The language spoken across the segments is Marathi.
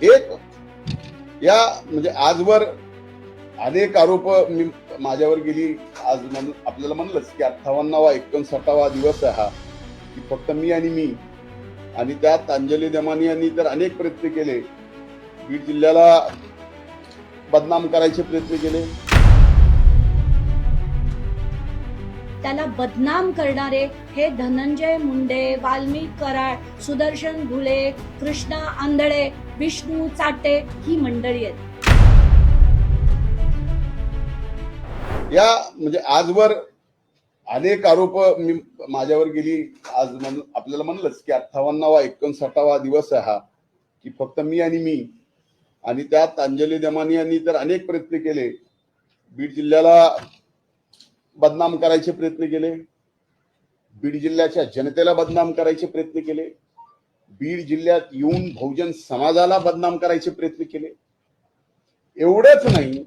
एक या म्हणजे आजवर अनेक आरोप माझ्यावर गेली. आज आपल्याला म्हणलंच की 58वा 59वा दिवस आहे हा, की फक्त मी आणि त्यात अंजली दमानी यांनी तर अनेक प्रयत्न केले. बीड जिल्ह्याला बदनाम करायचे प्रयत्न केले. त्याला बदनाम करणारे हे धनंजय मुंडे, वाल्मिक कराड, सुदर्शन घुले, कृष्णा आंधळे, विष्णू चाटे ही मंडळी आहेत. या म्हणजे आजवर अनेक आरोप माझ्यावर गेली. आज आपल्याला म्हणलंच की 58वा 59वा दिवस आहे हा, की फक्त मी आणि त्यात अंजली दमानी यांनी तर अनेक प्रयत्न केले. बीड जिल्ह्याला बदनाम करायचे प्रयत्न केले. बीड जिल्ह्याच्या जनतेला बदनाम करायचे प्रयत्न केले. बीड जिल्ह्यात येऊन बहुजन समाजाला बदनाम करायचे प्रयत्न केले. एवढंच नाही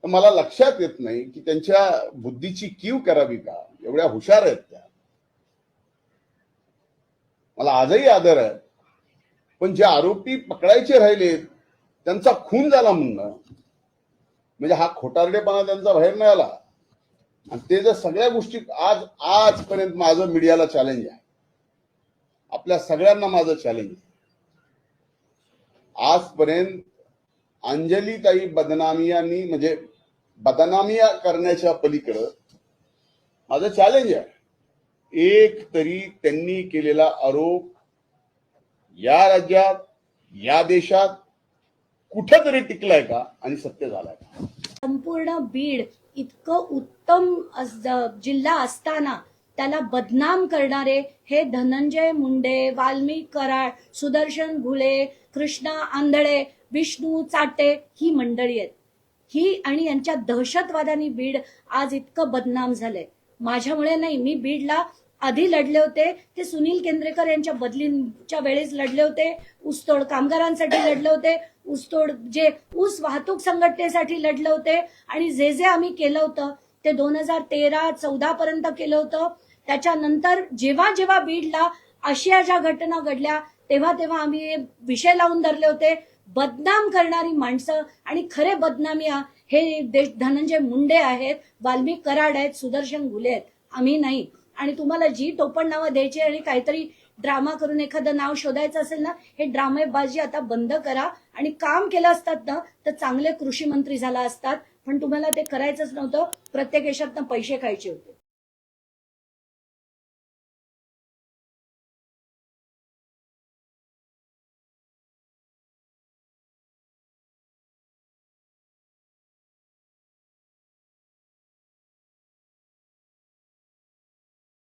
तर मला लक्षात येत नाही की त्यांच्या बुद्धीची कीव करावी का, एवढ्या हुशार आहेत त्या. मला आजही आदर आहे, पण जे आरोपी पकडायचे राहिले त्यांचा खून झाला म्हणणं म्हणजे हा खोटारडेपणा त्यांचा बाहेर नाही आला. आणि ते जर सगळ्या गोष्टी आजपर्यंत माझं मीडियाला चॅलेंज आहे, आपल्या सगळ्यांना माझं चॅलेंज आहे. आजपर्यंत अंजलीताई बदनामियांनी म्हणजे बदनामिया करण्याच्या पलीकडं माझं चॅलेंज आहे. एक तरी त्यांनी केलेला आरोप या राज्यात या देशात कुठेतरी टिकलाय का आणि सत्य झालाय का? संपूर्ण बीड इतकं उत्तम जिल्हा असताना त्याला बदनाम करणारे हे धनंजय मुंडे, वाल्मिक कराड, सुदर्शन घुले, कृष्णा आंधळे, विष्णू चाटे ही मंडळी आहेत. ही आणि यांच्या दहशतवादाने बीड आज इतकं बदनाम झालंय. माझ्यामुळे नाही, मी बीडला आधी लढले होते, ते सुनील केंद्रेकर यांच्या बदलीच्या वेळेस लढले होते, ऊसतोड कामगारांसाठी लढले होते, ऊसतोड जे ऊस वाहतूक संघटनेसाठी लढले होते आणि जे आम्ही केलं होतं ते 2013-14 पर्यंत केलं होतं. त्याच्यानंतर जेव्हा जेव्हा बीडला अशा ज्या घटना घडल्या तेव्हा आम्ही विषय लावून धरले होते. बदनाम करणारी माणसं आणि खरे बदनामिया हे धनंजय मुंडे आहेत, वाल्मिक कराड आहेत, सुदर्शन घुले आहेत, आम्ही नाही. आणि तुम्हाला जी टोपण नावं द्यायची आणि काहीतरी ड्रामा करून एखादं नाव शोधायचं असेल ना, हे ड्रामेबाजी आता बंद करा. आणि काम केलं असतात ना तर चांगले कृषी मंत्री झाला असतात, पण तुम्हाला ते करायचंच नव्हतं. प्रत्येक देशातनं पैसे खायचे होते.